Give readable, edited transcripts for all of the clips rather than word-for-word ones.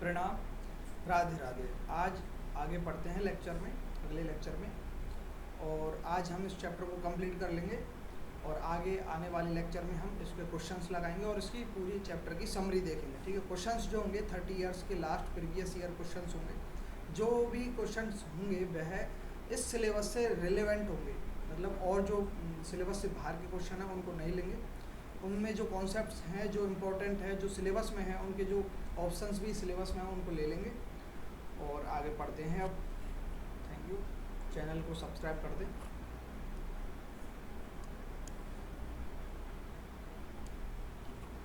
प्रणाम, राधे राधे। आज आगे पढ़ते हैं लेक्चर में, अगले लेक्चर में, और आज हम इस चैप्टर को कंप्लीट कर लेंगे और आगे आने वाले लेक्चर में हम इसके क्वेश्चंस लगाएंगे और इसकी पूरी चैप्टर की समरी देखेंगे। ठीक है, क्वेश्चंस जो होंगे 30 ईयर्स के लास्ट प्रीवियस ईयर क्वेश्चंस होंगे। जो भी क्वेश्चंस होंगे वह इस सिलेबस से रिलेवेंट होंगे, मतलब और जो सिलेबस से बाहर के क्वेश्चन हैं उनको नहीं लेंगे। उनमें जो कॉन्सेप्ट्स हैं, जो इम्पोर्टेंट है, जो सिलेबस में है, उनके जो ऑप्शंस भी सिलेबस में हैं उनको ले लेंगे और आगे पढ़ते हैं। अब थैंक यू, चैनल को सब्सक्राइब कर दें।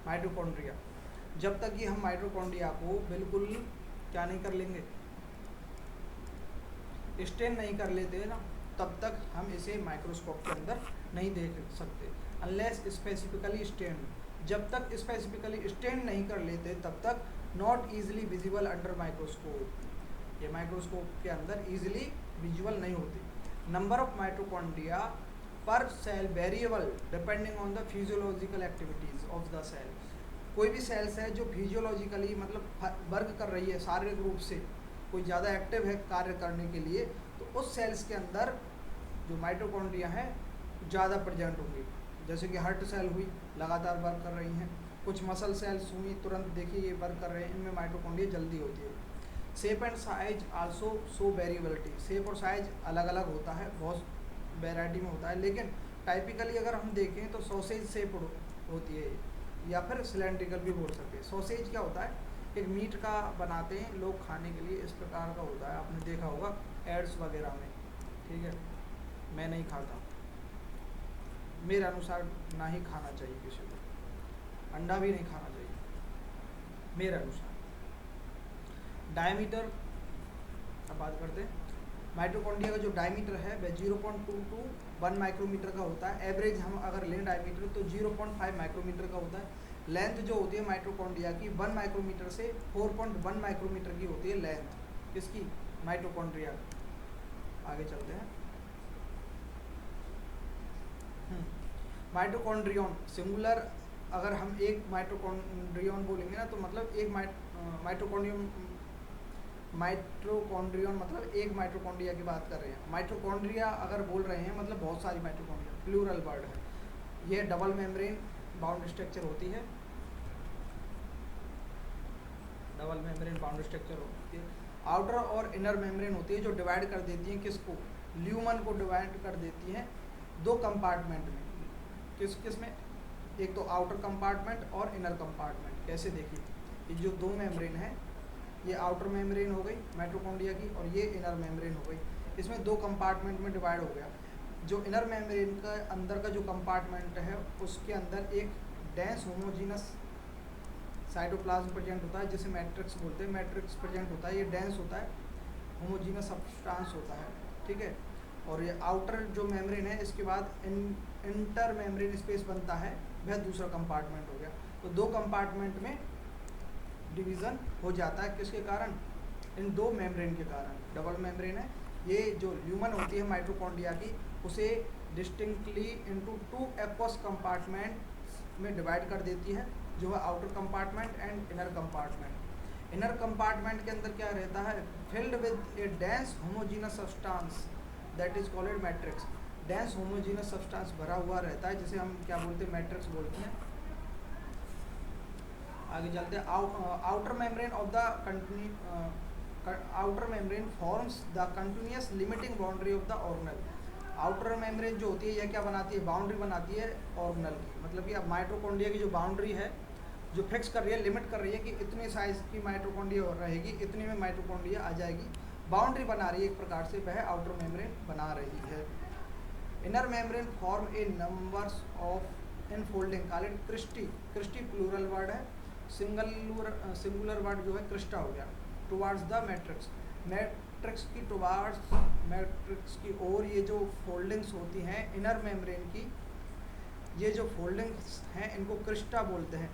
माइटोकॉन्ड्रिया, जब तक कि हम माइटोकॉन्ड्रिया को बिल्कुल क्या नहीं कर लेंगे, स्टेन नहीं कर लेते ना, तब तक हम इसे माइक्रोस्कोप के अंदर नहीं देख सकते अनलेस स्पेसिफिकली स्टेन। जब तक स्पेसिफिकली स्टेन नहीं कर लेते तब तक not easily visible under microscope. ये माइक्रोस्कोप के अंदर ईजिली विजुअल नहीं होती। Number of mitochondria per cell variable depending on the physiological activities of the cell. कोई भी सेल्स है जो फिजियोलॉजिकली मतलब वर्क कर रही है शारीरिक रूप से, कोई ज़्यादा एक्टिव है कार्य करने के लिए, तो उस सेल्स के अंदर जो माइटोकॉन्ड्रिया है ज़्यादा प्रेजेंट होंगी। जैसे कि हार्ट सेल हुई, लगातार वर्क कर रही हैं। कुछ मसल सेल्स हुई, तुरंत देखिए ये वर्क कर रहे हैं, इनमें माइटोकॉन्ड्रिया जल्दी होती है। Shape and size also show variability. Shape और साइज अलग अलग होता है, बहुत वेराइटी में होता है, लेकिन टाइपिकली अगर हम देखें तो सॉसेज शेप होती है या फिर सिलेंड्रिकल भी बोल सकते हैं। सॉसेज क्या होता है, एक मीट का बनाते हैं लोग खाने के लिए, इस प्रकार का होता है, आपने देखा होगा एड्स वगैरह में। ठीक है, मैं नहीं खाता, मेरे अनुसार ना ही खाना चाहिए किसी को, अंडा भी नहीं खाना चाहिए मेरे अनुसार। डायमीटर, अब बात करते हैं। माइटोकॉन्ड्रिया का जो डायमीटर है वह 0.2 to 1 माइक्रोमीटर का होता है। एवरेज हम अगर लें डायमीटर तो 0.5 माइक्रोमीटर का होता है। लेंथ जो होती है माइटोकॉन्ड्रिया की 1 माइक्रोमीटर से 4.1 माइक्रोमीटर की होती है लेंथ, किसकी, माइटोकॉन्ड्रिया। आगे चलते हैं। माइटोकॉन्ड्रियन सिंगुलर, अगर हम एक माइटोकॉन्ड्रियन बोलेंगे ना तो मतलब एक माइटोकॉन्ड्रियन मतलब एक माइटोकॉन्ड्रिया की बात कर रहे हैं। माइटोकॉन्ड्रिया अगर बोल रहे हैं मतलब बहुत सारी माइटोकॉन्ड्रिया, प्लूरल वर्ड है। ये डबल मेम्ब्रेन बाउंड स्ट्रक्चर होती है, डबल मेम्ब्रेन बाउंड स्ट्रक्चर होती है। आउटर और इनर मेम्ब्रेन होती है जो डिवाइड कर देती है किसको, ल्यूमन को डिवाइड कर देती है दो कंपार्टमेंट में। किस में, एक तो आउटर कंपार्टमेंट और इनर कंपार्टमेंट। कैसे देखिए, ये जो दो मेम्ब्रेन है, ये आउटर मेम्ब्रेन हो गई माइटोकॉन्ड्रिया की और ये इनर मेम्ब्रेन हो गई। इसमें दो कंपार्टमेंट में डिवाइड हो गया। जो इनर मेम्ब्रेन का अंदर का जो कंपार्टमेंट है उसके अंदर एक डेंस होमोजीनस साइटोप्लाज्म प्रेजेंट होता है, जिसे मैट्रिक्स बोलते हैं। मैट्रिक्स प्रेजेंट होता है, ये डेंस होता है, होमोजीनस सब्सटेंस होता है। ठीक है, और ये आउटर जो मेम्ब्रेन है इसके बाद इंटर मेम्ब्रेन स्पेस बनता है, वह दूसरा कंपार्टमेंट हो गया। तो दो कंपार्टमेंट में डिवीज़न हो जाता है, किसके कारण, इन दो मेम्ब्रेन के कारण। डबल मेम्ब्रेन है, ये जो ल्यूमन होती है माइटोकॉन्ड्रिया की, उसे डिस्टिंक्टली इनटू 2 एक्वस कंपार्टमेंट में डिवाइड कर देती है, जो है outer compartment and inner compartment. Inner compartment के अंदर क्या रहता है, filled with A dense homogeneous substance that is called matrix. Dense homogeneous substance भरा हुआ रहता है, जिसे हम क्या बोलते हैं, मैट्रिक्स बोलते हैं। आगे चलते हैं। Outer membrane of the outer membrane forms the continuous limiting boundary of the organelle. Outer membrane जो होती है यह क्या बनाती है, बाउंड्री बनाती है ऑर्गेनल की। मतलब कि अब माइटोकॉन्ड्रिया की जो बाउंड्री है, जो फिक्स कर रही है, लिमिट कर रही है कि इतने साइज की माइटोकॉन्ड्रिया रहेगी, इतने में माइटोकॉन्ड्रिया आ जाएगी, बाउंड्री बना रही है एक प्रकार से, वह आउटर मेम्ब्रेन बना रही है। Inner membrane form a numbers of infolding, call it cristae. Cristae plural word है, सिंगुलर वर्ड जो है क्रिस्टा हो गया। टुवार्ड्स द मैट्रिक्स, मैट्रिक्स की टुवार्ड्स, मैट्रिक्स की ओर ये जो फोल्डिंग्स होती हैं इनर मेम्ब्रेन की, ये जो फोल्डिंग्स हैं इनको क्रिस्टा बोलते हैं।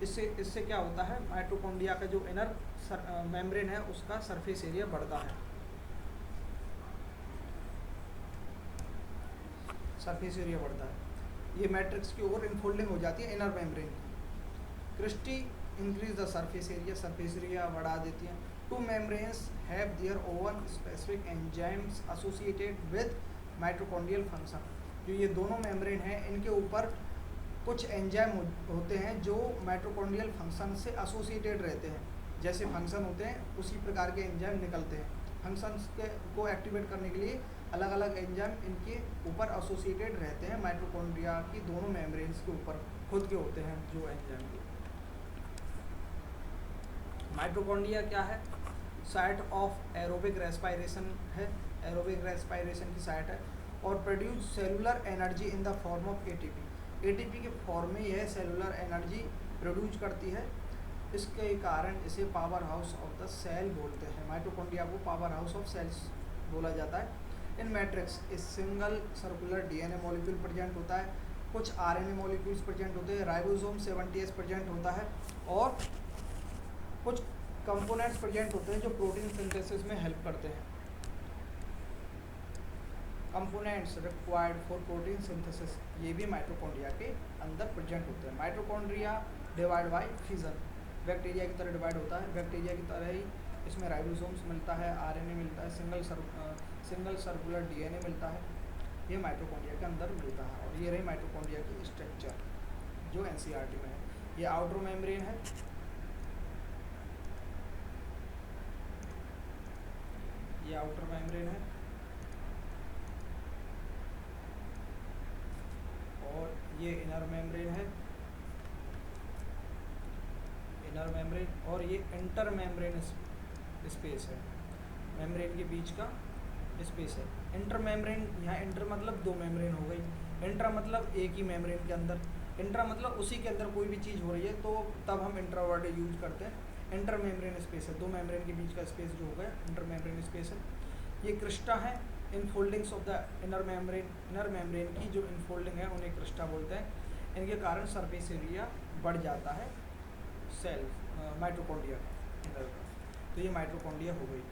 इससे क्या होता है, माइटोकॉन्ड्रिया का जो इनर मेम्ब्रेन है उसका सरफेस एरिया बढ़ता है, सरफेस एरिया बढ़ता है। ये मैट्रिक्स की ओर इनफोल्डिंग हो जाती है इनर मेम्ब्रेन की। Cristae increase the surface area बढ़ा देती हैं। Two membranes have their own specific enzymes associated with mitochondrial function. जो ये दोनों मेम्ब्रेन हैं इनके ऊपर कुछ एंजाइम होते हैं जो माइटोकॉन्ड्रियल फंक्शन से एसोसिएटेड रहते हैं। जैसे फंक्शन होते हैं उसी प्रकार के एंजाइम निकलते हैं। फंक्शंस के को एक्टिवेट करने के लिए अलग अलग एंजाइम इनके ऊपर एसोसिएटेड रहते हैं। माइटोकॉन्ड्रिया की दोनों मेम्ब्रेन्स के ऊपर खुद के होते हैं जो एंजाइम के। माइटोकॉन्ड्रिया क्या है? साइट ऑफ एरोबिक रेस्पिरेशन है, एरोबिक रेस्पिरेशन की साइट है। और produce cellular energy in the form of ATP. ATP के फॉर्म में यह सेलुलर एनर्जी प्रोड्यूस करती है। इसके कारण इसे power house of the cell बोलते हैं। माइटोकॉन्ड्रिया को पावर हाउस ऑफ सेल्स बोला जाता है। इन मैट्रिक्स इस single circular DNA molecule present होता है, कुछ आरएनए मॉलिक्यूल्स प्रेजेंट होते हैं, राइबोसोम 70S प्रेजेंट होता है और कुछ कंपोनेंट्स प्रेजेंट होते हैं जो प्रोटीन सिंथेसिस में हेल्प करते हैं। Components required for protein synthesis ये भी माइटोकॉन्ड्रिया के अंदर प्रेजेंट होते हैं। Mitochondria divide by fission, bacteria की तरह डिवाइड होता है। बैक्टीरिया की तरह ही इसमें राइबोसोम्स मिलता है, आरएनए मिलता है, सिंगल सर्कुलर डीएनए मिलता है। ये माइटोकॉन्ड्रिया के अंदर मिलता है। और ये रही माइटोकॉन्ड्रिया की स्ट्रक्चर जो एनसीईआरटी में है। ये आउटर मेम्ब्रेन है, ये आउटर मेम्ब्रेन है और ये इनर मेम्ब्रेन है, इनर मेम्ब्रेन। और ये इंटर मेम्ब्रेन स्पेस है, मेम्ब्रेन के बीच का स्पेस है। इंटर मेम्ब्रेन, यहाँ इंटर मतलब दो मेम्ब्रेन हो गई, इंट्रा मतलब एक ही मेम्ब्रेन के अंदर, इंट्रा मतलब उसी के अंदर कोई भी चीज़ हो रही है तो तब हम इंट्रा वर्ड यूज करते हैं। इंटर मेम्ब्रेन स्पेस है, दो मेम्ब्रेन के बीच का स्पेस जो हो गया इंटर मेम्ब्रेन स्पेस है। ये क्रिस्टा है, infoldings of the inner membrane की जो इनफोल्डिंग है उन्हें क्रिस्टा बोलते हैं। इनके कारण सरफेस एरिया बढ़ जाता है सेल माइटोकॉन्ड्रिया का। तो ये माइटोकॉन्ड्रिया हो गई।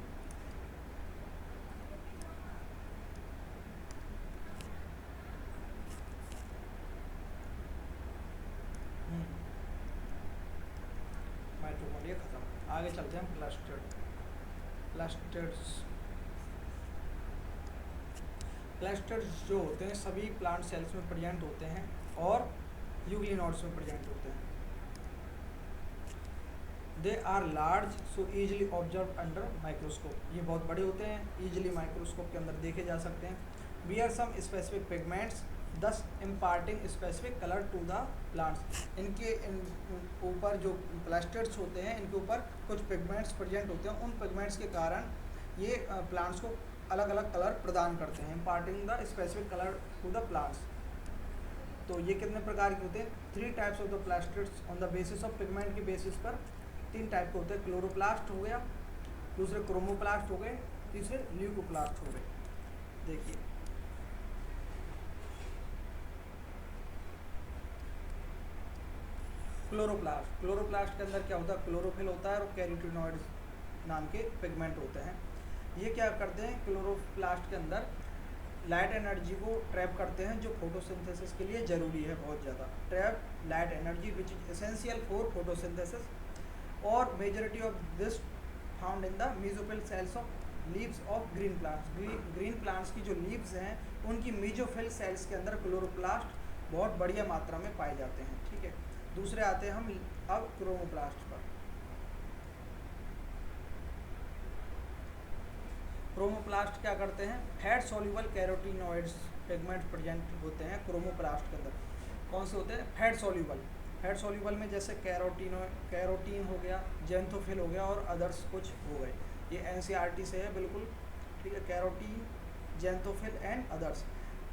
माइटोकॉन्ड्रिया खत्म। आगे चलते हैं प्लास्टिड्स जो होते हैं सभी प्लांट सेल्स में प्रेजेंट होते हैं और यूग्लिनोड्स में प्रेजेंट होते हैं। They are large so easily observe under microscope. ये बहुत बड़े होते हैं, ईजिली माइक्रोस्कोप के अंदर देखे जा सकते हैं। Bear some specific pigments thus imparting specific colour to the plants. इनके ऊपर जो प्लास्टिड्स होते हैं इनके ऊपर कुछ पिगमेंट्स प्रेजेंट होते हैं। उन पिगमेंट्स के कारण ये प्लांट्स को अलग अलग कलर प्रदान करते हैं। Imparting the specific colour to the plants. तो ये कितने प्रकार के होते हैं? 3 types of the plastids on the basis of pigment की बेसिस पर 3 टाइप के होते हैं। क्लोरोप्लास्ट हो गया, दूसरे क्रोमोप्लास्ट हो गए, तीसरे ल्यूकोप्लास्ट हो गए। देखिए क्लोरोप्लास्ट के अंदर क्या होता है? क्लोरोफिल होता है और कैरोटीनॉइड्स नाम के पिगमेंट होते हैं। ये क्या करते हैं? क्लोरोप्लास्ट के अंदर लाइट एनर्जी को ट्रैप करते हैं जो फोटोसिंथेसिस के लिए ज़रूरी है बहुत ज़्यादा। Trap light energy which is essential for photosynthesis और majority of this found in the mesophyll cells of leaves of green plants. Green plants की जो लीव्स हैं उनकी मेसोफिल सेल्स के अंदर क्लोरोप्लास्ट बहुत बढ़िया मात्रा में पाए जाते हैं। ठीक है, दूसरे आते हैं हम अब क्रोमोप्लास्ट पर। क्रोमोप्लास्ट क्या करते हैं? Fat soluble carotenoids pigment present होते हैं क्रोमोप्लास्ट के अंदर। कौन से होते हैं? Fat soluble. फैट सॉल्युबल में जैसे कैरोटीन हो गया, जेंथोफिल हो गया और अदर्स कुछ हो गए। ये एनसीईआरटी से है बिल्कुल। ठीक है, कैरोटीन, जेंथोफिल एंड अदर्स।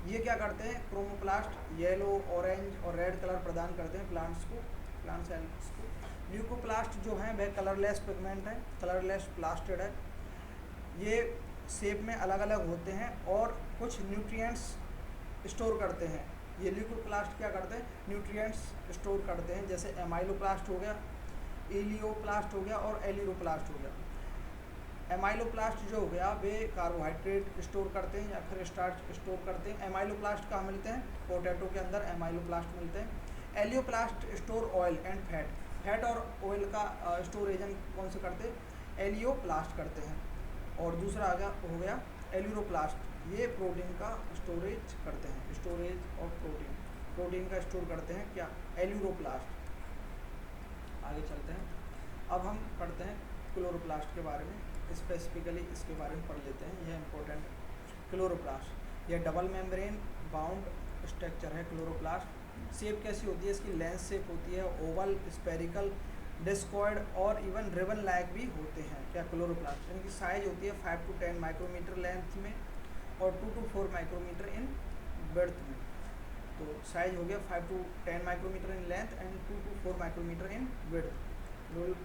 ये क्या करते हैं? क्रोमोप्लास्ट येलो, ऑरेंज और रेड कलर प्रदान करते हैं प्लांट सेल्स को। ल्यूकोप्लास्ट जो हैं वह कलरलेस पिगमेंट है, कलरलेस प्लास्टिड है। ये शेप में अलग अलग होते हैं और कुछ न्यूट्रिएंट्स स्टोर करते हैं। ये ल्यूकोप्लास्ट क्या करते हैं? न्यूट्रिएंट्स स्टोर करते हैं। जैसे एमाइलोप्लास्ट हो गया, एलियोप्लास्ट हो गया और एलिरोप्लास्ट हो गया। एमाइलोप्लास्ट जो हो गया वे कार्बोहाइड्रेट स्टोर करते हैं या फिर स्टार्च स्टोर करते हैं। एमाइलोप्लास्ट कहाँ मिलते हैं? पोटैटो के अंदर एमाइलोप्लास्ट मिलते हैं। Elaioplast store oil and fat. Fat और ऑयल का स्टोरेज हम कौन से करते हैं, एलियोप्लास्ट करते हैं। और दूसरा हो गया एल्यूरोप्लास्ट, ये प्रोटीन का स्टोरेज करते हैं, स्टोरेज ऑफ प्रोटीन, प्रोटीन का स्टोर करते हैं क्या, एल्यूरोप्लास्ट। आगे चलते हैं, अब हम पढ़ते हैं क्लोरोप्लास्ट के बारे में, स्पेसिफिकली इसके बारे में पढ़ लेते हैं, यह इंपॉर्टेंट। क्लोरोप्लास्ट यह डबल मेम्ब्रेन बाउंड स्ट्रक्चर है क्लोरोप्लास्ट। शेप कैसी होती है इसकी, लेंस शेप होती है, ओवल, स्पेरिकल, डिस्कॉइड और इवन रिबन लाइक भी होते हैं क्या, क्लोरोप्लास्ट। इनकी साइज होती है 5 to 10 माइक्रोमीटर लेंथ में और 2 to 4 माइक्रोमीटर इन ब्रेड्थ में। तो साइज हो गया 5 to 10 micrometre in length and 2 to 4 micrometre in breadth.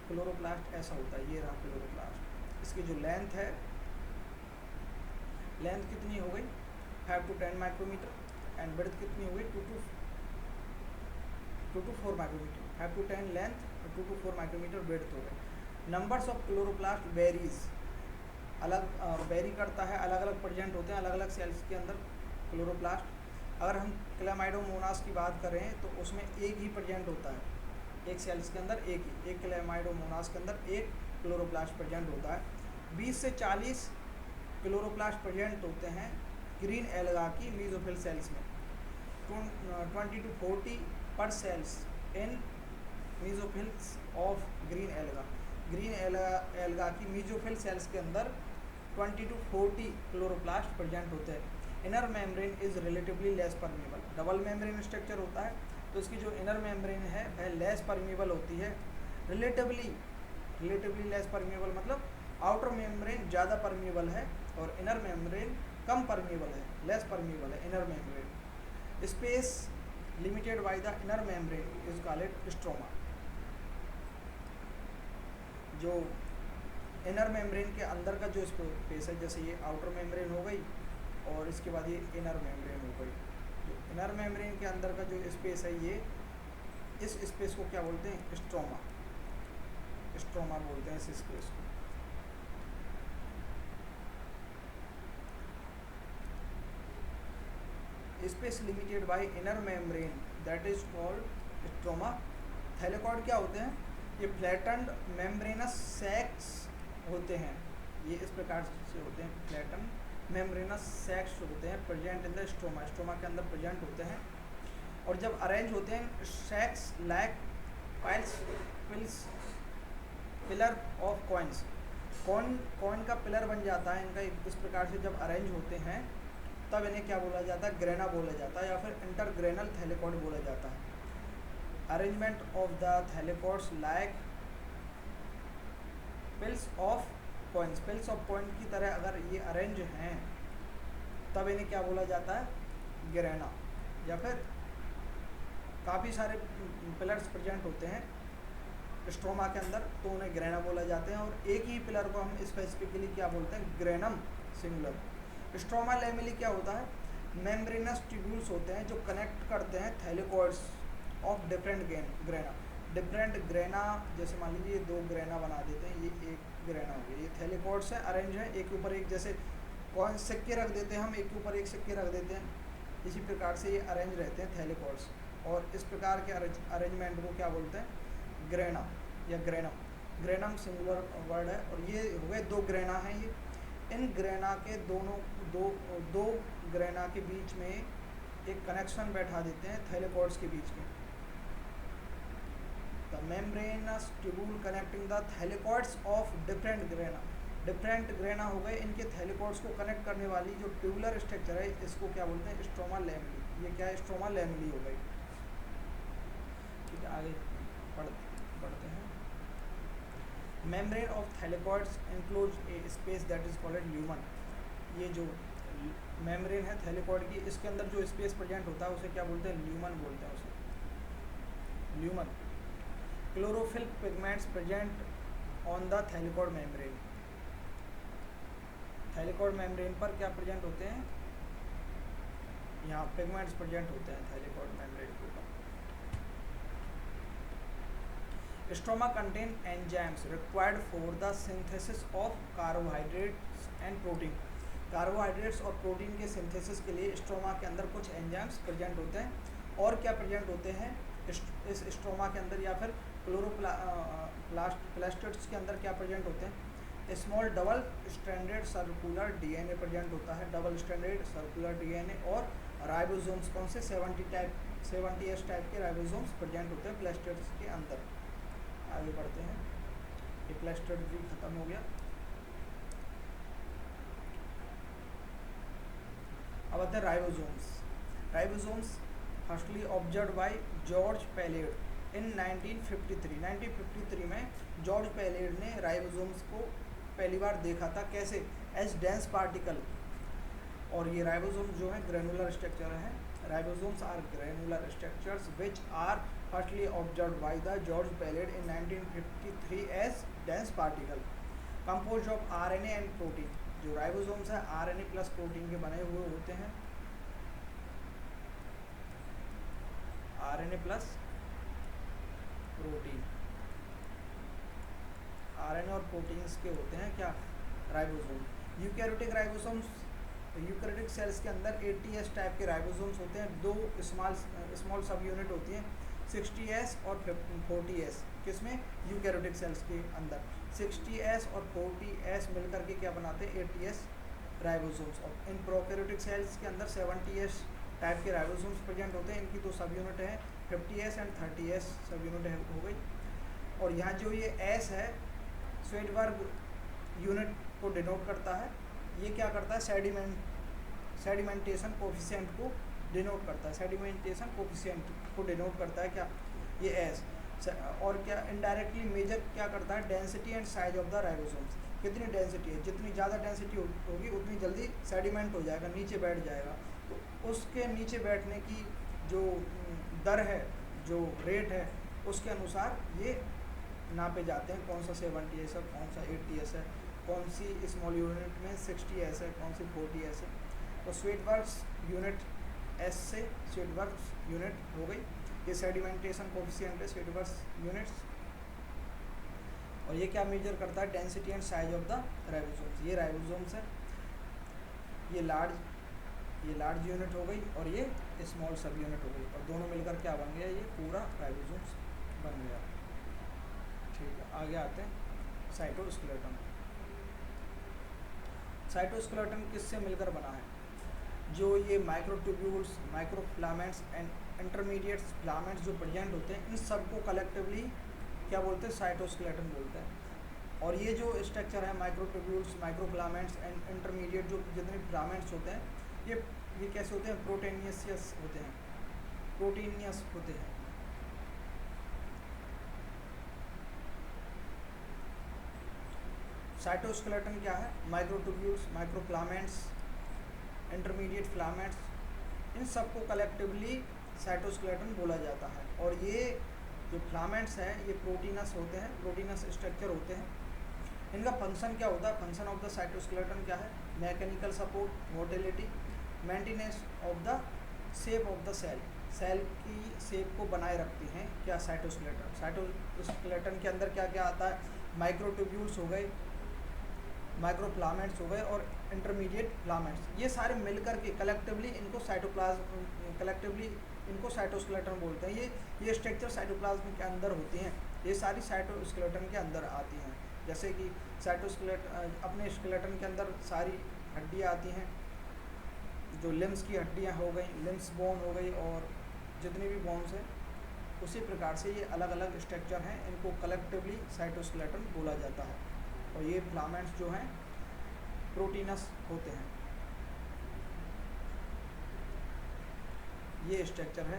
Chloroplast ऐसा होता है, ये रहा क्लोरोप्लास्ट। इसकी जो लेंथ है, लेंथ कितनी हो गई 5 to 10 माइक्रोमीटर एंड ब्रेड्थ कितनी हो गई 2 to 4 माइक्रोमीटर। 5 to 10 लेंथ और 2 to 4 माइक्रोमीटर ब्रेड्थ हो गए। नंबर्स ऑफ क्लोरोप्लास्ट वेरीज, अलग वेरी करता है, अलग अलग प्रेजेंट होते हैं अलग अलग सेल्स के अंदर क्लोरोप्लास्ट। अगर हम क्लेमाइडोमोनास की बात करें तो उसमें एक ही प्रेजेंट होता है, एक सेल्स के अंदर एक क्लेमाइडोमोनास के अंदर एक क्लोरोप्लास्ट प्रेजेंट होता है। 20 से 40 क्लोरोप्लास्ट प्रेजेंट होते हैं ग्रीन एल्गा की मीजोफिल सेल्स में। 20 to 40 per cells in mesophylls of green algae, green algae की मीजोफिल सेल्स के अंदर 20 to 40 क्लोरोप्लास्ट प्रेजेंट होते हैं। Inner membrane is relatively less permeable, double membrane structure होता है तो इसकी जो इनर मेम्ब्रेन है वह लेस परमेबल होती है। रिलेटिवली लेस परमेबल मतलब आउटर मेम्ब्रेन ज़्यादा परमेबल है और इनर मेम्ब्रेन कम परमेबल है, लेस परमेबल है inner membrane. Space limited by the inner membrane is called stroma. जो इनर मेम्ब्रेन के अंदर का जो स्पेस है, जैसे ये आउटर मेम्ब्रेन हो गई और इसके बाद ये इनर मेम्ब्रेन हो गई, जो इनर मेम्ब्रेन के अंदर का जो स्पेस है ये, इस स्पेस को क्या बोलते हैं, स्ट्रोमा, स्ट्रोमा बोलते हैं इस स्पेस को। Space limited by inner membrane that is called stroma. Thylakoid क्या होते हैं, ये फ्लैटन्ड मेम्ब्रेनस सैक्स होते हैं, ये इस प्रकार से होते हैं, फ्लैटन मेम्ब्रेनस सैक्स होते हैं present in the stroma, stroma के अंदर प्रेजेंट होते हैं। और जब अरेंज होते हैं sacs like pillar of coins, coin का पिलर बन जाता है इनका इस प्रकार से जब अरेंज होते हैं तब इन्हें क्या बोला जाता है, ग्रेना बोला जाता है या फिर इंटरग्रेनल थैलेकॉइड बोला जाता है। Arrangement of the थैलेकॉइड्स like pills of coins, pills of coin की तरह अगर ये अरेंज हैं तब इन्हें क्या बोला जाता है, ग्रेना। या फिर काफ़ी सारे पिलर्स प्रेजेंट होते हैं स्ट्रोमा के अंदर तो उन्हें ग्रेना बोला जाते हैं, और एक ही पिलर को हम स्पेसिफिकली क्या बोलते हैं, ग्रेनम सिंगुलर। स्ट्रोमा लैमेली क्या होता है, मेम्ब्रेनस ट्यूब्यूल्स होते हैं जो कनेक्ट करते हैं थैलेकॉइड्स of different grana, different grana, जैसे मान लीजिए 2 ग्रेना बना देते हैं, ये एक ग्रेना हो गया, ये थैलेकॉइड्स है, अरेंज है एक के ऊपर एक, जैसे कौन सिक्के रख देते हैं हम, एक के ऊपर एक सिक्के रख देते हैं, इसी प्रकार से ये अरेंज रहते हैं थैलेकॉइड्स। और इस प्रकार के अरेंजमेंट को क्या बोलते हैं, ग्रेना या ग्रेनम, ग्रेनम सिंगुलर वर्ड है। और ये हो गए 2 ग्रेना हैं, ये इन ग्रेना के दो ग्रेना के बीच में एक कनेक्शन बैठा देते हैं थैलेकॉइड्स के बीच में। The membranes tubule connecting the थैलेकॉइड्स of different grana हो गए, इनके थैलेकॉइड्स को कनेक्ट करने वाली जो ट्यूबुलर स्ट्रक्चर है इसको क्या बोलते हैं, स्ट्रोमा लैमेली। ये क्या है, स्ट्रोमा लैमेली हो गई। ठीक है, आगे बढ़ते हैं। Membrane of थैलेकॉइड्स enclose A space that is called lumen. ये जो मेम्ब्रेन है थैलेकॉइड की, इसके अंदर जो स्पेस प्रेजेंट होता है उसे क्या बोलते हैं, ल्यूमन बोलते हैं उसे, lumen. Chlorophyll pigments present on the thylakoid membrane, thylakoid membrane पर क्या प्रेजेंट होते हैं, यहाँ पिगमेंट्स प्रेजेंट होते हैं थैलेकॉइड मेम्ब्रेन के ऊपर। Stroma contain enzymes required for the synthesis of carbohydrates and protein, carbohydrates और प्रोटीन के सिंथेसिस के लिए स्ट्रोमा के अंदर कुछ एंजाइम्स प्रेजेंट होते हैं। और क्या प्रेजेंट होते हैं इस स्ट्रोमा के अंदर, या फिर क्लोरोप्लास्टिड्स के अंदर क्या प्रेजेंट होते हैं? Small double stranded circular DNA present होता है, डबल स्ट्रैंडेड सर्कुलर डीएनए। और राइबोसोम्स कौन से? 70S टाइप के राइबोसोम्स प्रेजेंट होते हैं प्लास्टिड्स के अंदर। आगे बढ़ते हैं, ये प्लास्टिड भी खत्म हो गया। अब आते हैं ribosomes. Ribosomes firstly observe by George Palade in 1953 में जॉर्ज पैलेड ने राइबोसोम्स को पहली बार देखा था। कैसे? As dense particle. और ये राइबोसोम्स जो है ग्रेनुलर स्ट्रक्चर है। Ribosomes are granular structures which are firstly observe by the George Palade in 1953 as dense particle compose of RNA and protein. जो राइबोसोम्स है आरएनए प्लस प्रोटीन के बने हुए होते हैं, आरएनए प्लस प्रोटीन, आरएनए और proteins के होते हैं क्या? Ribosome. Eukaryotic ribosomes, eukaryotic cells के अंदर 80S टाइप के राइबोसोम्स होते हैं। दो स्मॉल सब यूनिट होती हैं, 60S और 40S। किसमें? यूकैरियोटिक सेल्स के अंदर 60S और 40S मिलकर के क्या बनाते हैं? 80S ribosomes. और इन प्रोकैरियोटिक सेल्स के अंदर 70S टाइप के राइबोसोम्स प्रेजेंट होते हैं। इनकी दो सब यूनिट है, 50S एंड 30S सब यूनिट हो गई। और यहाँ जो ये S है स्वेडबर्ग यूनिट को डिनोट करता है। ये क्या करता है? सेडिमेंटेशन कोफिशिएंट को डिनोट करता है, सेडिमेंटेशन कोफिशिएंट को डिनोट करता है क्या? ये S। और क्या इनडायरेक्टली मेजर क्या करता है? Density and size of the ribosomes. कितनी डेंसिटी है? जितनी ज़्यादा डेंसिटी होगी उतनी जल्दी सेडिमेंट हो जाएगा, नीचे बैठ जाएगा। तो उसके नीचे बैठने की जो दर है, जो रेट है, उसके अनुसार ये नापे जाते हैं। कौन सा 70S है, कौन सा 80S है, कौन सी स्मॉल यूनिट में 60S है, कौन सी 40S है। तो स्वेडबर्ग्स यूनिट S से स्वेडबर्ग्स यूनिट हो गई। ये सेडिमेंटेशन कोफिशिएंट है स्वेडबर्ग्स यूनिट्स। और ये क्या मेजर करता है? Density and size of the ribosomes. ये राइबोसोम्स है, ये लार्ज यूनिट हो गई और ये स्मॉल सब यूनिट हो गई। और दोनों मिलकर क्या बन गया? ये पूरा राइबोसोम्स बन गया। ठीक है, आगे आते हैं साइटोस्केलेटन। साइटोस्केलेटन किससे मिलकर बना है? जो ये microtubules, microfilaments and intermediate filaments जो प्रेजेंट होते हैं, इन सबको कलेक्टिवली क्या बोलते हैं? साइटोस्केलेटन बोलते हैं। और ये जो स्ट्रक्चर है माइक्रोट्यूब्यूल्स, माइक्रोफिलामेंट्स एंड इंटरमीडिएट जो जितने फिलामेंट्स होते हैं, ये कैसे होते हैं? प्रोटीनियस होते हैं, प्रोटीनियस होते हैं। साइटोस्केलेटन क्या है? माइक्रोट्यूब्यूल्स, माइक्रोफिलामेंट्स, इंटरमीडिएट फिलामेंट्स, इन सबको कलेक्टिवली साइटोस्केलेटन बोला जाता है। और ये जो फिलामेंट्स हैं ये प्रोटीनस होते हैं, प्रोटीनस स्ट्रक्चर होते हैं। इनका फंक्शन क्या होता है? फंक्शन ऑफ द साइटोस्केलेटन क्या है? Mechanical support, motility, maintenance of the shape of the cell. Cell की शेप को बनाए रखती हैं क्या? साइटोस्केलेटन। साइटोस्केलेटन के अंदर क्या क्या आता है? माइक्रोट्यूब्यूल्स हो गए, माइक्रोफिलामेंट्स हो गए और इंटरमीडिएट फिलामेंट्स। ये सारे मिलकर के कलेक्टिवली इनको साइटोस्केलेटन बोलते हैं। ये स्ट्रक्चर साइटोप्लाज्म के अंदर होती हैं। ये सारी साइटोस्केलेटन के अंदर आती हैं। जैसे कि साइटोस्केलेटन अपने स्केलेटन के अंदर सारी हड्डियाँ आती हैं, जो लिम्स की हड्डियाँ हो गई, लिम्स बोन हो गई और जितनी भी बोन्स हैं, उसी प्रकार से ये अलग अलग स्ट्रक्चर हैं। इनको कलेक्टिवली साइटोस्केलेटन बोला जाता है। और ये फिलामेंट्स जो हैं प्रोटीनस होते हैं। ये स्ट्रक्चर है।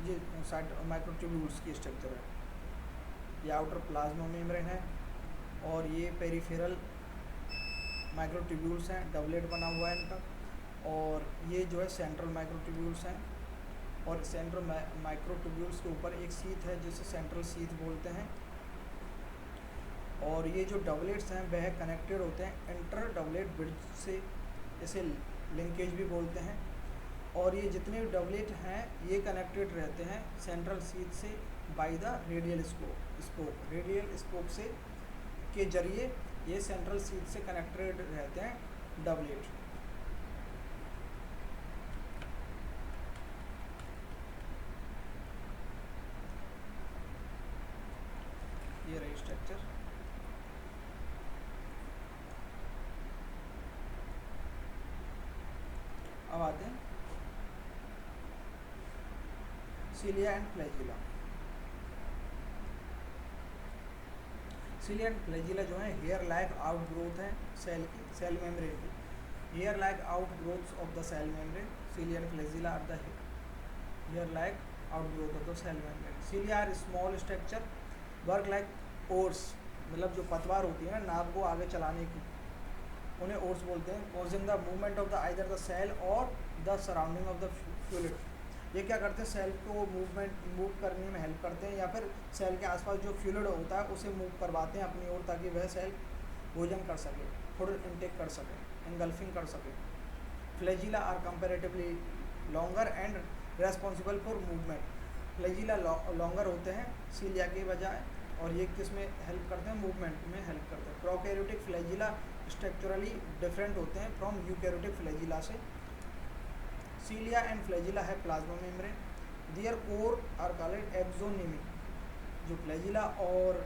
ये माइक्रोट्यूब्यूल्स की स्ट्रक्चर है। ये आउटर प्लाज्मा मेम्ब्रेन है और ये पेरिफेरल माइक्रोट्यूब्यूल्स हैं, डबलेट बना हुआ है इनका। और ये जो है सेंट्रल माइक्रोट्यूब्यूल्स हैं। और सेंट्रल माइक्रोट्यूब्यूल्स के ऊपर एक शीथ है जिसे सेंट्रल शीथ बोलते हैं। और ये जो डबलेट्स हैं वह कनेक्टेड होते हैं इंटर डबलेट ब्रिज से, इसे लिंकेज भी बोलते हैं। और ये जितने डबलेट हैं ये कनेक्टेड रहते हैं सेंट्रल शीथ से by the radial spoke. Radial spoke से के जरिए ये सेंट्रल शीथ से कनेक्टेड रहते हैं डबलेट। अब आते हैं cilia and flagella. Cilia and flagella जो है हेयर लाइक आउट ग्रोथ है सेल की, सेल मेम्ब्रेन की। Hair like out growth of the cell membrane. Cilia and flagella are the hair like out growth of the cell membrane. Cilia are small structure work like oars, मतलब जो पतवार होती है ना नाक को आगे चलाने की, उन्हें ओर्स बोलते हैं। Causing the movement of the either the cell और the surrounding of the fluid. ये क्या करते हैं, सेल को मूव करने में हेल्प करते हैं, या फिर सेल के आसपास जो फ्लूइड होता है उसे मूव करवाते हैं अपनी ओर, ताकि वह सेल भोजन कर सके, फूड इनटेक कर सके, एंगल्फिंग कर सके। Flagella are comparatively longer and responsible for movement. Flagella longer होते हैं सीलिया के बजाय, और ये किस में हेल्प करते हैं, मूवमेंट में हेल्प करते हैं। प्रोकैरियोटिक फ्लैजिला स्ट्रक्चरली डिफरेंट होते हैं फ्रॉम यूकैरियोटिक फ्लैजिला से। सीलिया एंड फ्लैजिला है plasma membrane. Their core are called axoneme. जो फ्लैजिला और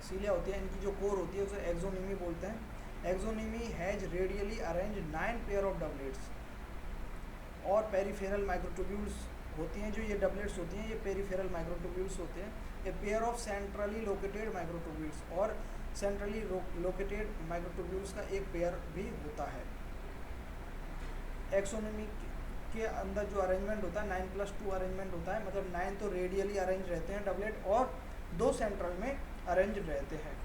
सीलिया होती है, इनकी जो कोर होती है उसे एक्सोनिमी बोलते हैं। Axoneme has radially arrange 9 pair of doublets, और पेरिफेरल माइक्रोट्यूब्यूल्स होती हैं। जो ये डबलेट्स होती हैं ये पेरिफेरल माइक्रोट्यूब्यूल्स होते हैं। A pair of centrally located microtubules, और सेंट्रली लोकेटेड माइक्रोट्यूब्यूल्स का एक पेयर भी होता है। एक्सोनोमी के अंदर जो अरेंजमेंट होता है 9+2 अरेंजमेंट होता है, मतलब 9 तो रेडियली अरेंज रहते हैं डबलेट, और 2 सेंट्रल में अरेंज रहते हैं।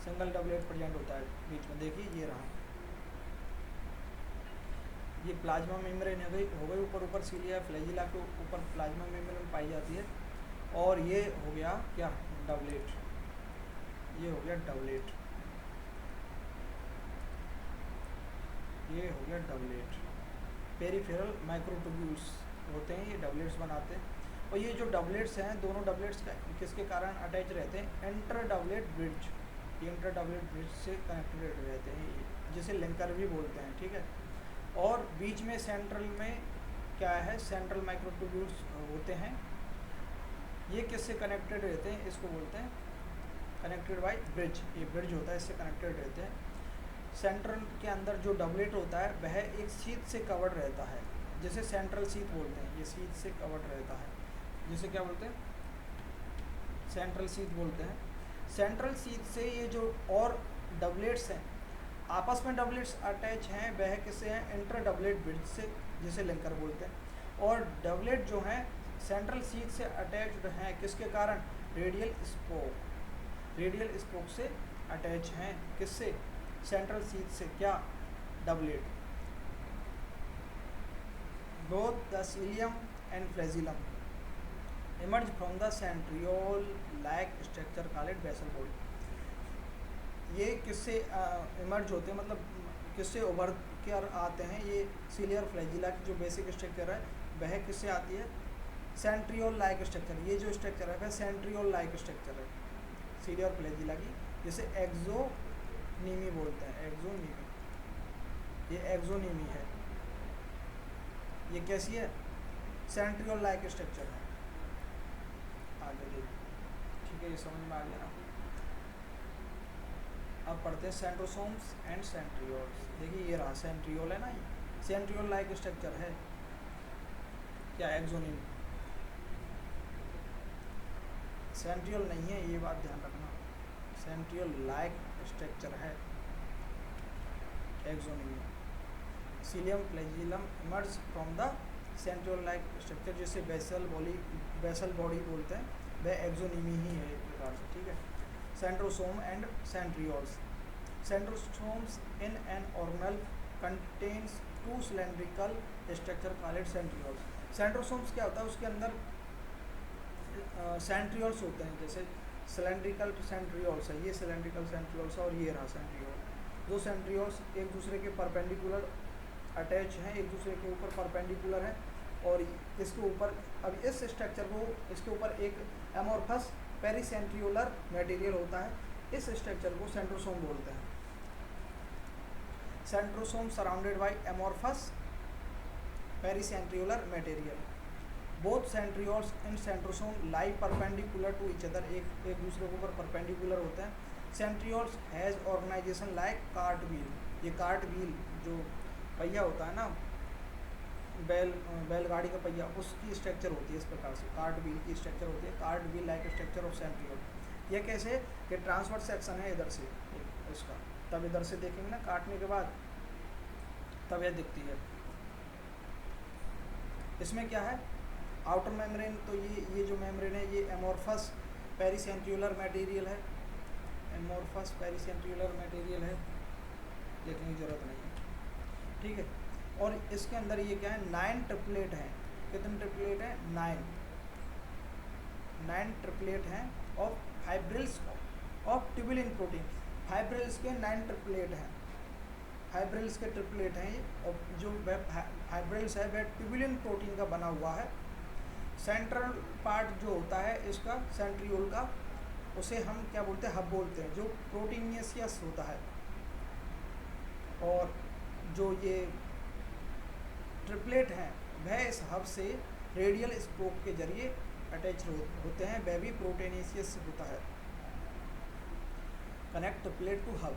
सिंगल डबलेट प्रेजेंट होता है बीच में, देखिए ये रहा। ये प्लाज्मा मेम्ब्रेन हो गई ऊपर सीलिया फ्लैजिला के ऊपर प्लाज्मा मेम्ब्रेन पाई जाती है। और ये हो गया क्या, डबलेट। ये हो गया डबलेट, ये हो गया डबलेट। पेरिफेरल माइक्रोट्यूब्यूल्स होते हैं, ये डबलेट्स बनाते हैं। और ये जो डबलेट्स हैं, दोनों डबलेट्स का किसके कारण अटैच रहते हैं, इंटर डबलेट ब्रिड्ज। ये इंटर डबलेट ब्रिड्ज से कनेक्टेड रहते हैं, जिसे लिंकर भी बोलते हैं, ठीक है। और बीच में सेंट्रल में क्या है, सेंट्रल माइक्रोट्यूब्यूल्स होते हैं। ये किससे कनेक्टेड रहते हैं, इसको बोलते हैं कनेक्टेड बाय ब्रिज। ये ब्रिज होता है, इससे कनेक्टेड रहते हैं। सेंट्रल के अंदर जो डबलेट होता है वह एक शीट से कवर्ड रहता है, जिसे सेंट्रल शीट बोलते हैं। ये शीट से कवर्ड रहता है, जिसे क्या बोलते हैं, सेंट्रल शीट बोलते हैं। सेंट्रल शीट से ये जो और डबलेट्स हैं, आपस में डबलेट्स अटैच हैं, वह किससे हैं, इंटर डबलेट ब्रिज से, जिसे लिंकर बोलते हैं। और डबलेट जो हैं सेंट्रल शीट से अटैच्ड हैं, किसके कारण, रेडियल स्पोक। रेडियल स्पोक से अटैच हैं, किससे, सेंट्रल शीट से, क्या, doublet. Both the cilium and flagellum emerge from the centriole like structure called basal body. ये किससे इमर्ज होते हैं, मतलब किससे उभर कर आते हैं। ये सीलिया और फ्लैजिला की जो बेसिक स्ट्रक्चर है वह किससे आती है, सेंट्रियोल लाइक स्ट्रक्चर। ये जो स्ट्रक्चर है वह सेंट्रियोल लाइक स्ट्रक्चर है सीलिया और फ्लैजिला की, जिसे एक्सोनीमी बोलते हैं, एक्सोनीमी। ये एक्सोनीमी है, ये कैसी है, सेंट्रियोल लाइक स्ट्रक्चर है। आगे देखिए, ठीक है, ये समझ में आ गया ना। अब पढ़ते हैं सेंट्रोसोम्स एंड सेंट्रियोल्स। देखिए ये रहा सेंट्रियोल है ना, ये सेंट्रियोल लाइक स्ट्रक्चर है, क्या, एक्सोनीमी। सेंट्रियोल नहीं है, ये बात ध्यान रखना, सेंट्रियोल लाइक स्ट्रक्चर है, axoneme. Cilium flagellum emerge from the centriole like structure, जिसे बेसल बॉडी बोलते हैं, वह एक्सोनीमी ही है एक प्रकार से, ठीक है। Centrosome and centrioles. Centrosomes in an organelle contains 2 cylindrical structure called centrioles. Centrosomes क्या होता है, उसके अंदर सेंट्रियोल्स होते हैं, जैसे सिलेंड्रिकल सेंट्रियोल्स है, ये सिलेंड्रिकल सेंट्रियोल्स है, और ये रहा सेंट्रियोल। दो सेंट्रियोल्स एक दूसरे के परपेंडिकुलर अटैच हैं, एक दूसरे के ऊपर परपेंडिकुलर हैं, और इसके ऊपर, अब इस स्ट्रक्चर को, इसके ऊपर एक एमोर्फस पेरीसेंट्रियोलर मटेरियल होता है, इस स्ट्रक्चर को सेंट्रोसोम बोलते हैं। Centrosome surrounded by amorphous pericentriolar material. Both centrioles in centrosome lie perpendicular to each other, एक दूसरे के ऊपर परपेंडिकुलर होते हैं। Centrioles has organisation like cart wheel. ये कार्ट व्हील जो पहिया होता है ना, बैलगाड़ी का पहिया, उसकी स्ट्रक्चर होती है इस प्रकार से, कार्ट व्हील की स्ट्रक्चर होती है, cart wheel like structure of centriole. यह कैसे, कि ट्रांसवर्स सेक्शन है इधर से उसका, तब इधर से देखेंगे ना काटने के बाद, तब यह दिखती है। इसमें क्या है, आउटर मेम्ब्रेन, तो ये जो मेम्ब्रेन है ये एमोर्फस पेरिसेंट्रियोलर मटेरियल है, एमोर्फस पेरिसेंट्रियोलर मटेरियल है, लिखने की जरूरत नहीं है, ठीक है। और इसके अंदर ये क्या है, 9 ट्रिपलेट हैं, कितने ट्रिपलेट हैं, 9 ट्रिपलेट हैं of fibrils of tubulin protein. Fibrils के 9 ट्रिपलेट हैं, फाइब्रिल्स के ट्रिपलेट हैं ये, और जो फाइब्रिल्स है वह ट्यूबुलिन प्रोटीन का बना हुआ है। सेंट्रल पार्ट जो होता है इसका सेंट्रियोल का, उसे हम क्या बोलते हैं, हब बोलते हैं, जो प्रोटीनियस होता है। और जो ये ट्रिपलेट हैं वह इस हब से रेडियल स्पोक के जरिए अटैच होते हैं, वह भी प्रोटीनियस होता है। Connect triplet to hub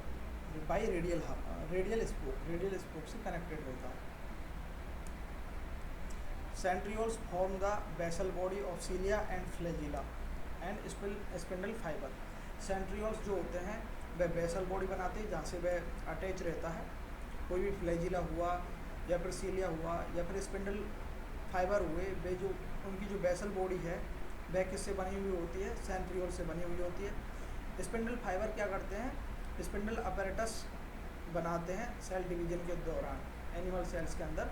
by radial hub, radial spoke से कनेक्टेड रहता है। Centrioles form the basal body of cilia and flagella and spindle fibre. Centrioles जो होते हैं वह बेसल बॉडी बनाते हैं जहाँ से वह अटैच रहता है, कोई भी फ्लैजिला हुआ या फिर सीलिया हुआ या फिर स्पिंडल फाइबर हुए, वे जो उनकी जो बेसल बॉडी है वह किससे बनी हुई होती है, सेंट्रियोल से बनी हुई होती है। स्पिंडल फाइबर क्या करते हैं, स्पिंडल अपैरेटस बनाते हैं सेल डिवीजन के दौरान, एनिमल सेल्स के अंदर।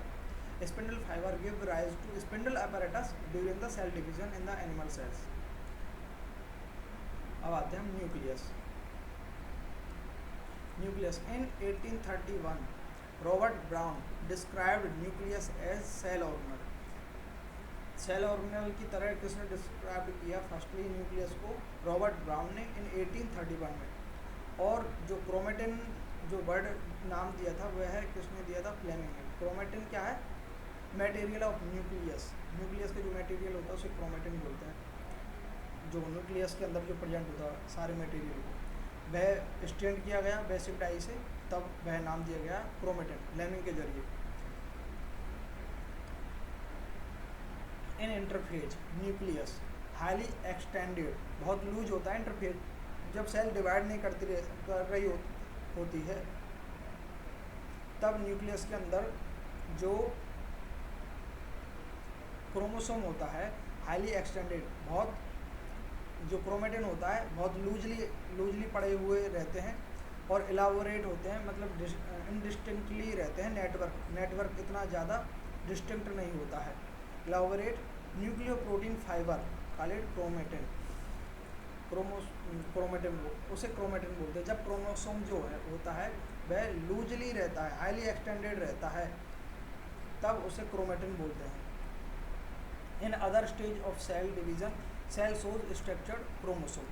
Spindle fibre give rise to spindle apparatus during the cell division in the animal cells. अब आते हैं हम nucleus. Nucleus in 1831 Robert Brown described nucleus as cell organelle. Cell organelle की तरह किसने डिस्क्राइब किया फर्स्टली न्यूक्लियस को, रॉबर्ट ब्राउन ने इन 1831 में। और जो क्रोमेटिन जो वर्ड नाम दिया था वह है किसने दिया था, फ्लेमिंग ने। क्रोमेटिन क्या है, मटेरियल ऑफ न्यूक्लियस, न्यूक्लियस का जो मटेरियल होता है उसे क्रोमेटिन बोलते हैं। जो न्यूक्लियस के अंदर जो प्रेजेंट होता है सारे मटेरियल को, वह स्टेंड किया गया बेसिक डाई से, तब वह नाम दिया गया क्रोमेटिन, फ्लेमिंग के जरिए। इन इंटरफेज न्यूक्लियस हाईली एक्सटेंडेड, बहुत लूज होता है इंटरफेज, जब सेल डिवाइड नहीं कर रही होती है तब न्यूक्लियस के अंदर जो क्रोमोसोम होता है हाईली एक्सटेंडेड, बहुत जो क्रोमेटिन होता है बहुत लूजली पड़े हुए रहते हैं और इलाबोरेट होते हैं, मतलब इनडिस्टिंक्टली रहते हैं, नेटवर्क इतना ज़्यादा डिस्टिंक्ट नहीं होता है। Elaborate nucleoprotein fibre called chromatin, chromatin उसे क्रोमेटिन बोलते हैं। जब क्रोमोसोम जो है होता है वह लूजली रहता है, हाईली एक्सटेंडेड रहता है, तब उसे क्रोमेटिन बोलते हैं। In other stage of cell division cell shows structured chromosome.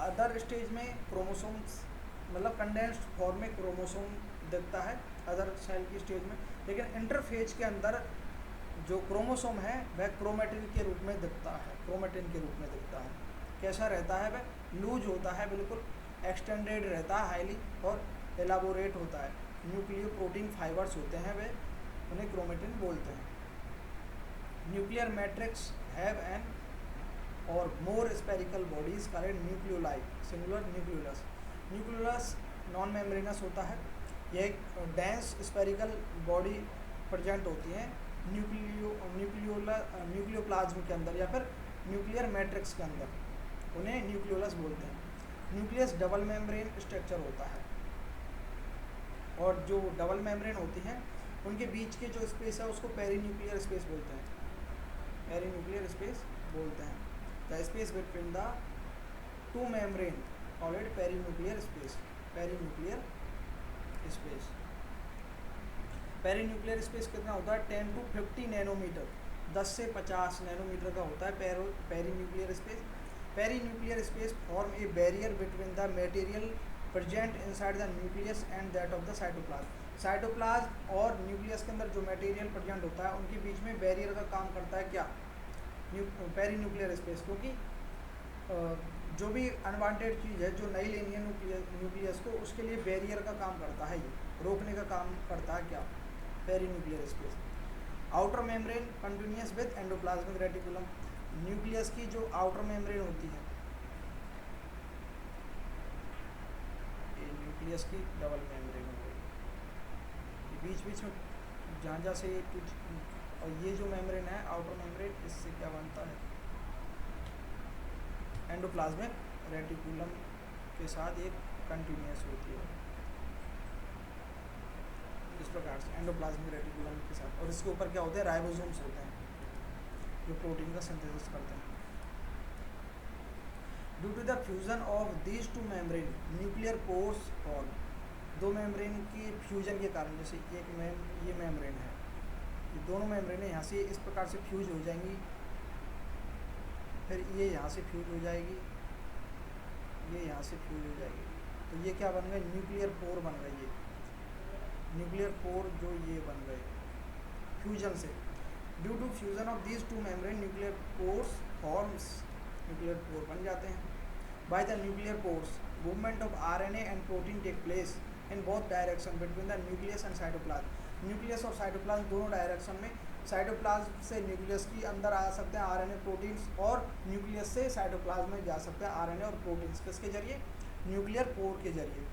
Other stage में क्रोमोसोम्स मतलब कंडेंस्ड फॉर्म में क्रोमोसोम दिखता है अदर सेल की स्टेज में, लेकिन इंटरफेज के अंदर जो क्रोमोसोम है वह क्रोमेटिन के रूप में दिखता है, क्रोमेटिन के रूप में दिखता है। कैसा रहता है, वह लूज होता है, बिल्कुल एक्सटेंडेड रहता है हाईली, और एलाबोरेट होता है। न्यूक्लियोप्रोटीन फाइबर्स होते हैं वे, उन्हें क्रोमेटिन बोलते हैं। न्यूक्लियर मैट्रिक्स हैव एन और more spherical bodies called nucleoli, singular nucleolus. Nucleolus non membranous होता है, यह एक डेंस स्पेरिकल बॉडी प्रेजेंट होती है न्यूक्लियोप्लाज्म के अंदर या फिर न्यूक्लियर मैट्रिक्स के अंदर, उन्हें न्यूक्लियोलस बोलते हैं। न्यूक्लियस डबल मेम्ब्रेन स्ट्रक्चर होता है, और जो डबल मेम्ब्रेन होती हैं उनके बीच के जो स्पेस है उसको पेरीन्यूक्लियर स्पेस बोलते हैं, पेरीन्यूक्लियर स्पेस बोलते हैं। The space between the two membrane called perinuclear space, perinuclear space. Perinuclear space कितना होता है, 10 to 50 नैनोमीटर, 10 से 50 नैनोमीटर का होता है perinuclear space. Perinuclear space form A barrier between the material present inside the nucleus and that of the cytoplasm. Cytoplasm और nucleus के अंदर जो मटेरियल प्रेजेंट होता है उनके बीच में बैरियर का काम करता है क्या, पेरीन्यूक्लियर स्पेस, क्योंकि जो भी अनवांटेड चीज़ है जो नहीं लेनी है न्यूक्लियस को, उसके लिए बैरियर का काम करता है, ये रोकने का काम करता है क्या, perinuclear space. Outer membrane continuous with endoplasmic reticulum, nucleus की जो आउटर मेम्ब्रेन होती है, ये न्यूक्लियस की डबल मेम्ब्रेन हो गई, बीच बीच में जहाँ जहाँ से ये कुछ, और ये जो मेम्ब्रेन है आउटर मेम्ब्रेन, इससे क्या बनता है, एंडोप्लाज्मिक रेटिकुलम के साथ एक कंटिन्यूअस होती है इस प्रकार से एंडोप्लाज्मिक रेटिकुलम के साथ, और इसके ऊपर क्या होते हैं, राइबोसोम्स होते हैं जो प्रोटीन का सिंथेसिस करते हैं। Due to the fusion of these two membrane nuclear pores form, दो मेम्ब्रेन की फ्यूजन के कारण, जैसे ये मेम्ब्रेन है, ये दोनों मेम्ब्रेनें यहाँ से इस प्रकार से फ्यूज हो जाएंगी, फिर ये यहाँ से फ्यूज हो जाएगी, ये यहाँ से फ्यूज हो जाएगी, तो ये क्या बन गए, न्यूक्लियर पोर बन गए, ये न्यूक्लियर पोर जो ये बन गए फ्यूजन से। Due to fusion of these two membrane nuclear pores forms, nuclear pore बन जाते हैं। By the nuclear pores movement of RNA and protein take place in both direction between the nucleus and cytoplasm, nucleus और cytoplasm दोनों direction में, cytoplasm से nucleus की अंदर आ सकते हैं आरएनए प्रोटीन्स, और न्यूक्लियस से साइटोप्लाज्म में जा सकते हैं आरएनए और प्रोटीन्स, किसके जरिए, न्यूक्लियर पोर के जरिए।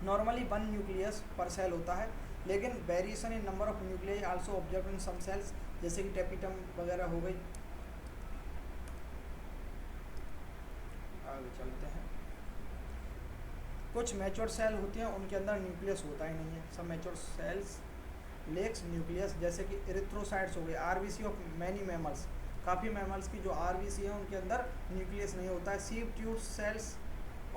नॉर्मली 1 न्यूक्लियस पर सेल होता है, लेकिन variation in number of nuclei also observe in some cells, जैसे कि टेपिटम वगैरह हो गई। आगे चलते हैं। कुछ मैच्योर सेल होती हैं उनके अंदर न्यूक्लियस होता ही नहीं है, सब मैच्योर सेल्स लेक्स न्यूक्लियस, जैसे कि इरिथ्रोसाइट्स हो गए, आरबीसी ऑफ मैनी मैमल्स, काफ़ी मैमल्स की जो आरबीसी है उनके अंदर न्यूक्लियस नहीं होता है। Sieve tube cells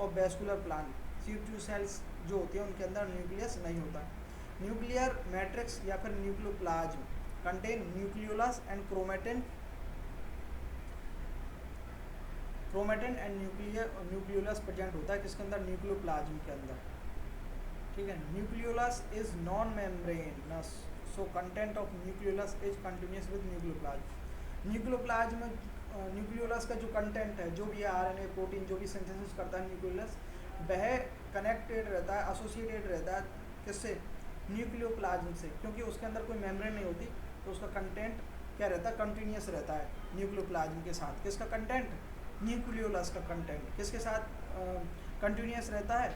of vascular plant, sieve tube cells जो होती हैं उनके अंदर न्यूक्लियस नहीं होता। न्यूक्लियर मैट्रिक्स या फिर nucleoplasm contain nucleolus and chromatin and nucleolus present होता है, किसके अंदर, न्यूक्लियोप्लाज्म के अंदर, ठीक है। Nucleolus is non membranes, so content of nucleolus is continuous with nucleoplasm. Nucleoplasm nucleolus का जो कंटेंट है, जो भी आरएनए प्रोटीन जो भी सिंथेसिस करता है न्यूक्लियोलस, वह कनेक्टेड रहता है, एसोसिएटेड रहता है किससे, न्यूक्लियोप्लाज्म से, क्योंकि उसके अंदर कोई मेम्ब्रेन नहीं होती, तो उसका कंटेंट क्या रहता है, कंटिन्यूअस रहता है न्यूक्लियोप्लाज्म के साथ। किसका कंटेंट, न्यूक्लियोलस का कंटेंट किसके साथ कंटिन्यूअस रहता है,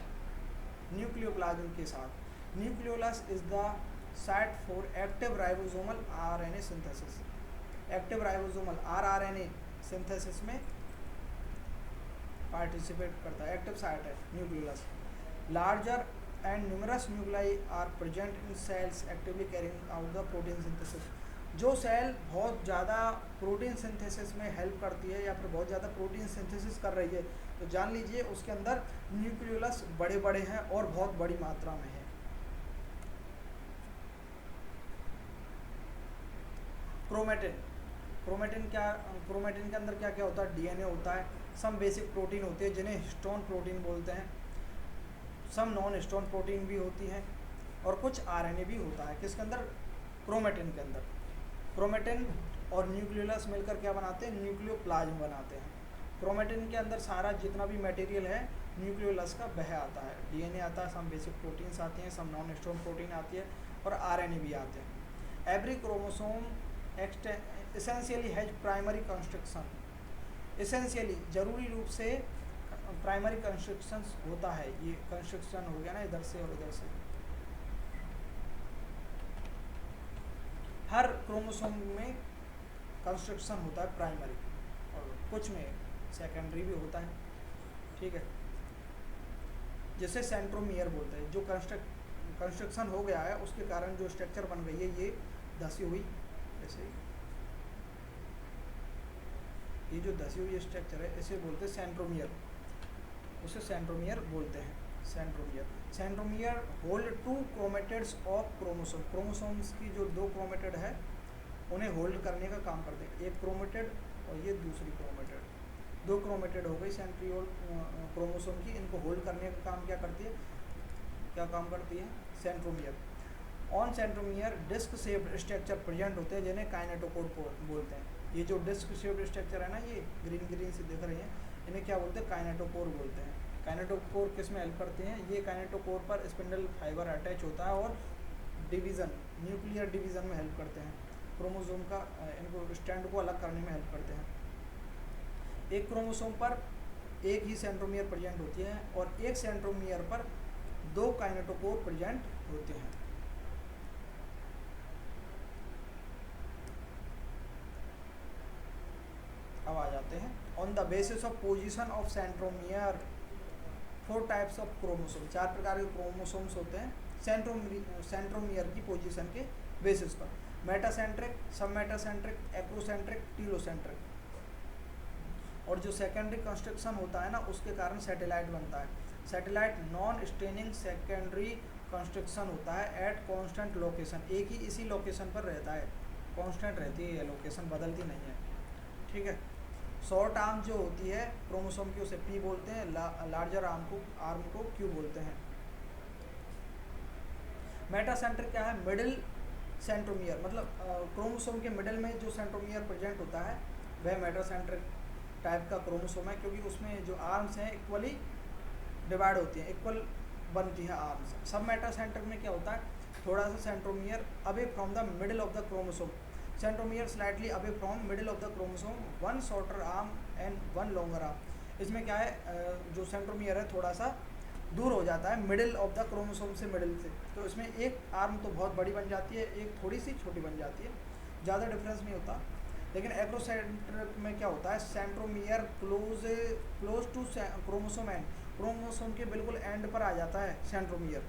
न्यूक्लियोप्लाज्म के साथ। Nucleolus is the site for active ribosomal RNA synthesis, active ribosomal rRNA synthesis में पार्टिसिपेट करता है, एक्टिव साइट है nucleolus. Larger and numerous nuclei are present in cells actively carrying out the protein synthesis, जो cell बहुत ज़्यादा protein synthesis में help करती है या फिर बहुत ज़्यादा प्रोटीन सिंथेसिस कर रही है, तो जान लीजिए उसके अंदर न्यूक्लियोलस बड़े बड़े हैं और बहुत बड़ी मात्रा में है। क्रोमेटिन, क्रोमेटिन के अंदर क्या क्या होता है, डीएनए होता है, सम बेसिक प्रोटीन होती है जिन्हें हिस्टोन प्रोटीन बोलते हैं, सम नॉन हिस्टोन प्रोटीन भी होती हैं, और कुछ आरएनए भी होता है, किसके अंदर, क्रोमेटिन के अंदर। क्रोमेटिन और न्यूक्लियोलस मिलकर क्या बनाते हैं, न्यूक्लियोप्लाज्म बनाते हैं। क्रोमेटिन के अंदर सारा जितना भी मटेरियल है न्यूक्लियोलस का वह आता है, डीएनए आता है, सम बेसिक प्रोटीन्स आती हैं, सम नॉन हिस्टोन प्रोटीन आती है, और आरएनए भी आते हैं। Every chromosome essentially has primary constriction, essentially जरूरी रूप से प्राइमरी कंस्ट्रक्शन होता है, ये कंस्ट्रक्शन हो गया ना इधर से और इधर से, हर क्रोमोसोम में कंस्ट्रक्शन होता है प्राइमरी, और कुछ में सेकेंडरी भी होता है, ठीक है, जैसे सेंट्रोमियर बोलते हैं, जो कंस्ट्रक्शन हो गया है उसके कारण जो स्ट्रक्चर बन गई है ये धसी हुई, जैसे ये जो धसी हुई स्ट्रक्चर है इसे बोलते हैं सेंट्रोमियर, उसे सेंट्रोमियर बोलते हैं, centromere. Centromere hold 2 chromatids of chromosome, chromosomes की जो 2 क्रोमेटिड है उन्हें होल्ड करने का काम करते हैं, एक क्रोमेटिड और ये दूसरी क्रोमेटिड, 2 क्रोमेटिड हो गई सेंट्रियोल क्रोमोसोम की, इनको होल्ड करने का काम क्या करती है, centromere. On centromere disc shaped structure present होते हैं जिन्हें काइनेटोकोर बोलते हैं, ये जो डिस्क शेप्ड स्ट्रक्चर है ना, ये ग्रीन से दिख रही हैं, इन्हें क्या बोलते हैं, काइनेटोकोर बोलते हैं। काइनेटोकोर किस में हेल्प करते हैं, ये काइनेटोकोर पर स्पिंडल फाइबर अटैच होता है और डिवीज़न, न्यूक्लियर डिवीज़न में हेल्प करते हैं, क्रोमोसोम का इनको स्टैंड को अलग करने में हेल्प करते हैं। एक क्रोमोसोम पर एक ही सेंट्रोमियर प्रेजेंट होती है और एक सेंट्रोमियर पर 2 काइनेटोकोर प्रेजेंट होते हैं। अब आ जाते हैं on the basis of position of centromere 4 types of chromosome, 4 प्रकार के क्रोमोसोम्स होते हैं सेंट्रोमियर की पोजीशन के बेसिस पर, मेटासेंट्रिक, सब मेटासेंट्रिक, एक्रोसेंट्रिक, टीलोसेंट्रिक। और जो सेकेंडरी कंस्ट्रक्शन होता है ना उसके कारण सैटेलाइट बनता है। Satellite non staining secondary constriction होता है एट कांस्टेंट लोकेशन, एक ही इसी लोकेशन पर रहता है, कांस्टेंट रहती है, लोकेशन बदलती नहीं है, ठीक है। शॉर्ट आर्म जो होती है क्रोमोसोम की उसे पी बोलते हैं, लार्जर आर्म को क्यू बोलते हैं। मेटासेंट्रिक क्या है, मिडिल सेंट्रोमियर, मतलब क्रोमोसोम के मिडिल में जो सेंट्रोमियर प्रेजेंट होता है वह मेटासेंट्रिक टाइप का क्रोमोसोम है, क्योंकि उसमें जो आर्म्स हैं इक्वली डिवाइड होती हैं, इक्वल बनती है आर्म्स। सब मेटासेंट्रिक में क्या होता है, थोड़ा सा centromere away from the middle of the chromosome, centromere slightly away from middle of the chromosome, 1 shorter arm and 1 longer arm. इसमें क्या है, जो सेंट्रोमियर है थोड़ा सा दूर हो जाता है मिडिल ऑफ द क्रोमोसोम से, मिडिल से, तो इसमें एक आर्म तो बहुत बड़ी बन जाती है, एक थोड़ी सी छोटी बन जाती है, ज़्यादा डिफरेंस नहीं होता। लेकिन एक्रोसेंट्रिक में क्या होता है, centromere close to chromosome end, chromosome के बिल्कुल एंड पर आ जाता है सेंट्रोमियर।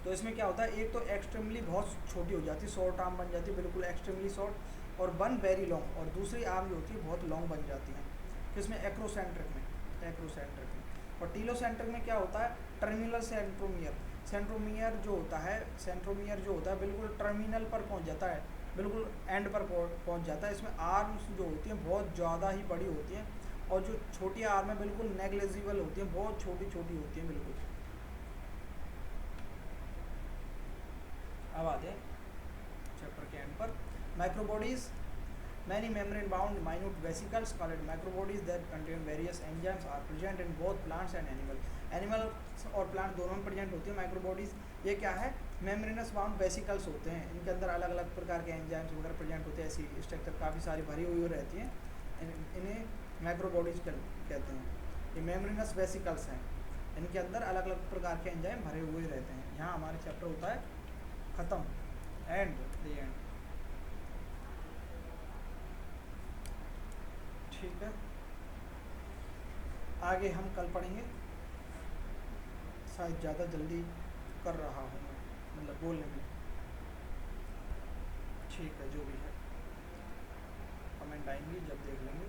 तो इसमें क्या होता है, एक तो एक्सट्रीमली बहुत छोटी हो जाती है, शॉर्ट आर्म बन जाती है बिल्कुल एक्सट्रीमली शॉर्ट, और 1 वेरी लॉन्ग, और दूसरी आर्म जो होती है बहुत लॉन्ग बन जाती है, किसमें, एक्रोसेंट्रिक में। और टीलोसेंट्रिक में क्या होता है, टर्मिनल सेंट्रोमियर, सेंट्रोमियर जो होता है बिल्कुल टर्मिनल पर पहुंच जाता है, बिल्कुल एंड पर पहुंच जाता है। इसमें आर्म्स जो होती हैं बहुत ज़्यादा ही बड़ी होती हैं, और जो छोटी आर्म है बिल्कुल नेग्लिजिबल होती हैं, बहुत छोटी छोटी होती हैं बिल्कुल। अब आते हैं चैप्टर के एंड पर। Microbodies, many membrane bound minute vesicles called microbodies that contain various enzymes are present in both plants and animals और प्लांट दोनों में प्रेजेंट होती है माइक्रोबॉडीज। ये क्या है, मेम्ब्रेनस बाउंड वेसिकल्स होते हैं, इनके अंदर अलग अलग प्रकार के एंजाइम्स वगैरह प्रेजेंट होते हैं, ऐसी स्ट्रक्चर काफ़ी सारी भरी हुई रहती हैं, इन्हें माइक्रोबॉडीज कहते हैं। ये मेम्ब्रेनस वेसिकल्स हैं, इनके अंदर अलग अलग प्रकार के एंजाइम भरे हुए रहते हैं। यहाँ हमारा चैप्टर होता है ख़त्म, एंड द एंड, ठीक है। आगे हम कल पढ़ेंगे, शायद ज़्यादा जल्दी कर रहा हूँ मैं, मतलब बोलने में, ठीक है, जो भी है कमेंट आएंगी जब देख लेंगे।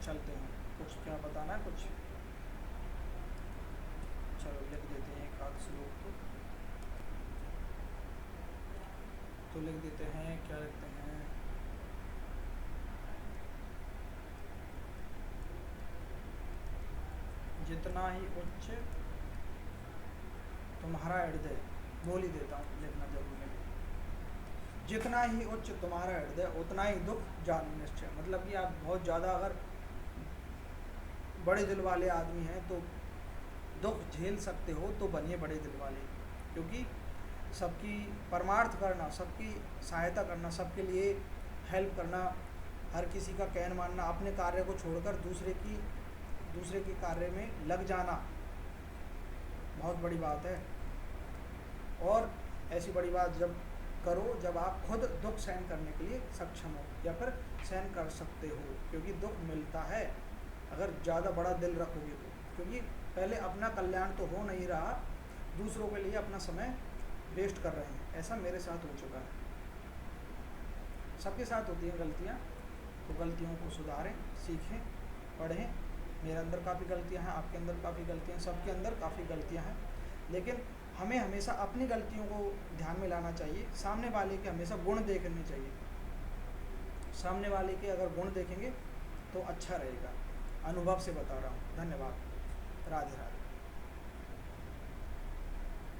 चलते हैं, कुछ क्या बताना है, कुछ चलो लिख देते हैं एक आध श्लोक तो लिख देते हैं, क्या लिखते हैं, जितना ही उच्च तुम्हारा हृदय, बोल ही देता हूँ, लिखना जरूरी है, जितना ही उच्च तुम्हारा हृदय उतना ही दुख जान निश्चय। मतलब कि आप बहुत ज़्यादा अगर बड़े दिल वाले आदमी हैं तो दुख झेल सकते हो, तो बनिए बड़े दिल वाले, क्योंकि सबकी परमार्थ करना, सबकी सहायता करना, सबके लिए हेल्प करना, हर किसी का कहना मानना, अपने कार्य को छोड़कर दूसरे के कार्य में लग जाना बहुत बड़ी बात है। और ऐसी बड़ी बात जब करो जब आप खुद दुख सहन करने के लिए सक्षम हो, या फिर सहन कर सकते हो, क्योंकि दुख मिलता है अगर ज़्यादा बड़ा दिल रखोगे तो, क्योंकि पहले अपना कल्याण तो हो नहीं रहा, दूसरों के लिए अपना समय वेस्ट कर रहे हैं। ऐसा मेरे साथ हो चुका है, सबके साथ होती हैं गलतियाँ, तो गलतियों को सुधारें, सीखें, पढ़ें। मेरे अंदर काफ़ी गलतियाँ हैं, आपके अंदर काफ़ी गलतियाँ, सबके अंदर काफ़ी गलतियाँ हैं, लेकिन हमें हमेशा अपनी गलतियों को ध्यान में लाना चाहिए, सामने वाले के हमेशा गुण देखने चाहिए। सामने वाले के अगर गुण देखेंगे तो अच्छा रहेगा, अनुभव से बता रहा हूँ। धन्यवाद, राधे राधे।